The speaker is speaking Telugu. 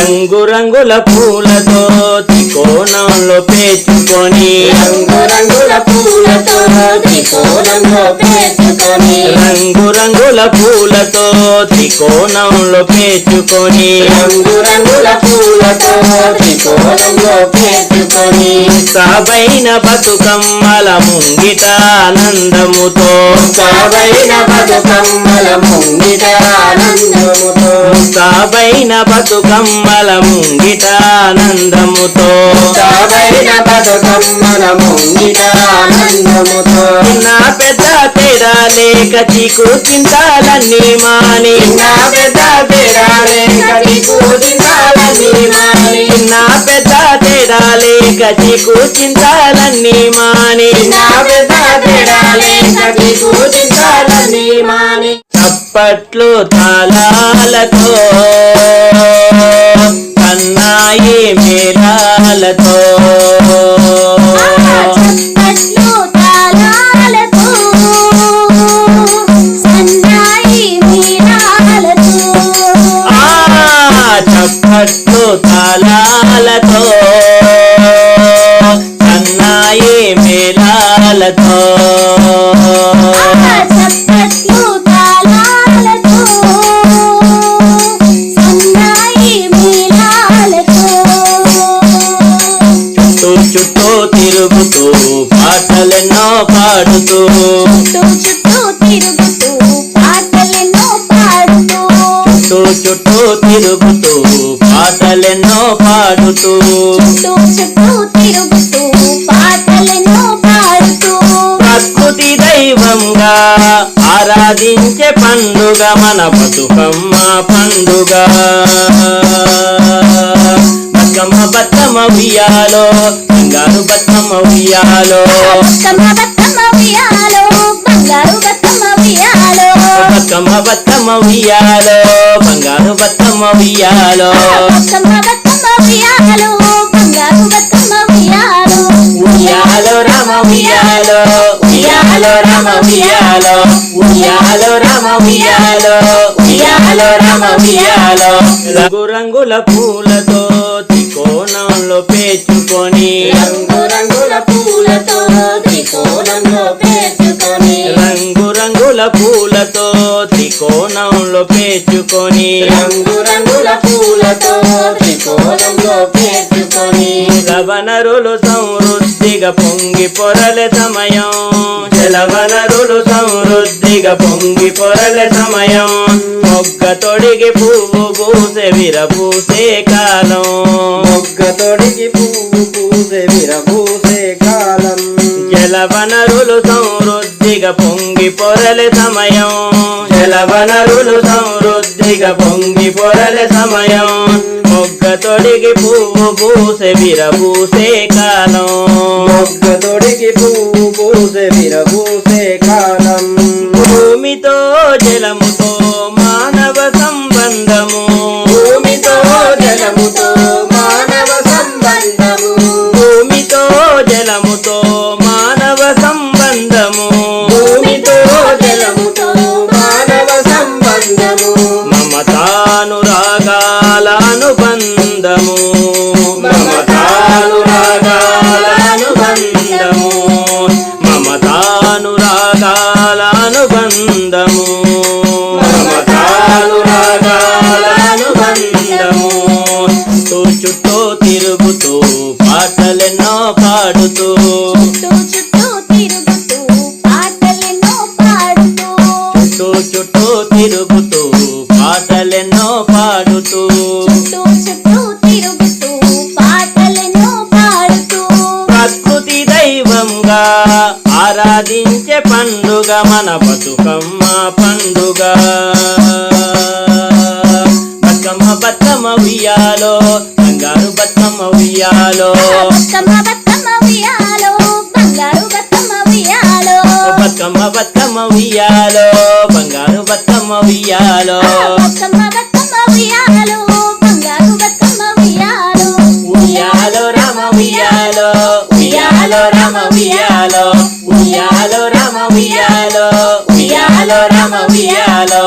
రంగు రంగుల పూలతో త్రికోణంలో పేర్చుకొని రంగు రంగుల పూలతో త్రికోణంలో పేర్చుకొని రంగు రంగుల పూలతో త్రికోణంలో పేర్చుకొని రంగు రంగుల పూలతో త్రికోణంలో పేర్చుకొని సాబైన బతుకమ్మల ముంగిట ఆనందముతో సాబైన బతుకమ్మల ముంగిట ఆనందముతో సాబైన బతుకమ్మల ముంగిట ఆనందముతో సాబైన బతుకమ్మల ముంగిట ఆనందముతో నా పెద్ద తేడా లేక చీకు చింతాలన్నీ మాని నా పెద్ద తేడా లేక చీకు చింతాలన్నీ మాని నా పెద్ద తేడా లేక చీకు చింతాలన్నీ మాని నా పెద్ద తేడా లేక చీకు చింతాలన్నీ మాని చప్పట్లు తాళాలతో కన్నాయి మేళాలతో చప్పట్లు తాళాలతో సన్నాయి మేళాలతో చప్పట్లు తాళాలతో కన్నాయి మేళాలతో చప్పట్లు తాళాలతో సన్నాయి మేళాలతో చుట్టూ తిరుగుతూ పాటలెన్నో పాడుతూ చుట్టూ తిరుగుతూ పాటలెన్నో పాడుతూ చుట్టూ తిరుగుతూ పాటలెన్నో పాడుతూ చుట్టూ తిరుగుతూ పాటలెన్నో పాడుతూ ప్రకృతి దైవంగా ఆరాధించే పండుగ మన బతుకమ్మ పండుగ బతుకమ్మ బతుకమ్మ ఉయ్యాలో బంగారు బతుకమ్మ ఉయ్యాలో బతుకమ్మ బతుకమ్మ ఉయ్యాలో బంగారు బతుకమ్మ ఉయ్యాలో బతుకమ్మ బతుకమ్మ ఉయ్యాలో బంగారు బతుకమ్మ ఉయ్యాలో బతుకమ్మ బతుకమ్మ ఉయ్యాలో బంగారు బతుకమ్మ ఉయ్యాలో ఉయ్యాలో రామ ఉయ్యాలో ఉయ్యాలో రామ ఉయ్యాలో ఉయ్యాలో రామ ఉయ్యాలో ఉయ్యాలో రామ ఉయ్యాలో రంగు రంగుల పూలతో త్రికోణంలో పేర్చుకొని రంగు రంగుల పూలతో త్రికోణంలో పేర్చుకొని రంగు రంగుల పూలతో త్రికోణంలో పేర్చుకొని రంగు రంగుల పూలతో త్రికోణంలో పేర్చుకొని జలవనరులు సమృద్ధిగా పొంగి పొరలే సమయం జలవనరులు సమృద్ధిగా పొంగి పొరలే సమయం మొగ్గ తొడిగి పువ్వు పూసే విరపూసే కాలం మొగ్గ తొడిగి పువ్వు పూసే విరబూసే కాలం జలవనరులు సమృద్ధిగా పొంగి పొరలే సమయం జలవనరులు సమృద్ధిగా పొంగి పొరలే సమయం మొగ్గ తొడిగి పువ్వు పూసే విరబూసే కాలం మొగ్గ తొడిగి పువ్వు పూసే విరబూసే కాలం భూమితో జలముతో మానవ సంబంధము భూమితో జలముతో మానవ సంబంధము భూమితో జలముతో మానవ సంబంధము భూమితో జలముతో మానవ సంబంధము మమతానురాగాల అనుబంధము మమతానురాగాల అనుబంధము మమతానురాగాల అనుబంధము మమతానురాగాల అనుబంధము చుట్టూ తిరుగుతూ పాటలెన్నో పాడుతూ చుట్టూ తిరుగుతూ పాటలెన్నో పాడుతూ చుట్టూ తిరుగుతూ పాటలెన్నో పాడుతూ చుట్టూ తిరుగుతూ పాటలెన్నో పాడుతూ ప్రకృతి దైవంగా ఆరాధించే పండుగ మన బతుకమ్మ పండుగ బతుకమ్మ బతుకమ్మ ఉయ్యాలో బంగారు బతుకమ్మ ఉయ్యాలో బతుకమ్మ బతుకమ్మ ఉయ్యాలో బంగారు బతుకమ్మ ఉయ్యాలో బతుకమ్మ బతుకమ్మ ఉయ్యాలో బంగారు బతుకమ్మ ఉయ్యాలో బతుకమ్మ బతుకమ్మ ఉయ్యాలో బంగారు బతుకమ్మ ఉయ్యాలో ఉయ్యాలో రామ ఉయ్యాలో ఉయ్యాలో రామ ఉయ్యాలో ఉయ్యాలో రామ ఉయ్యాలో ఉయ్యాలో రామ ఉయ్యాలో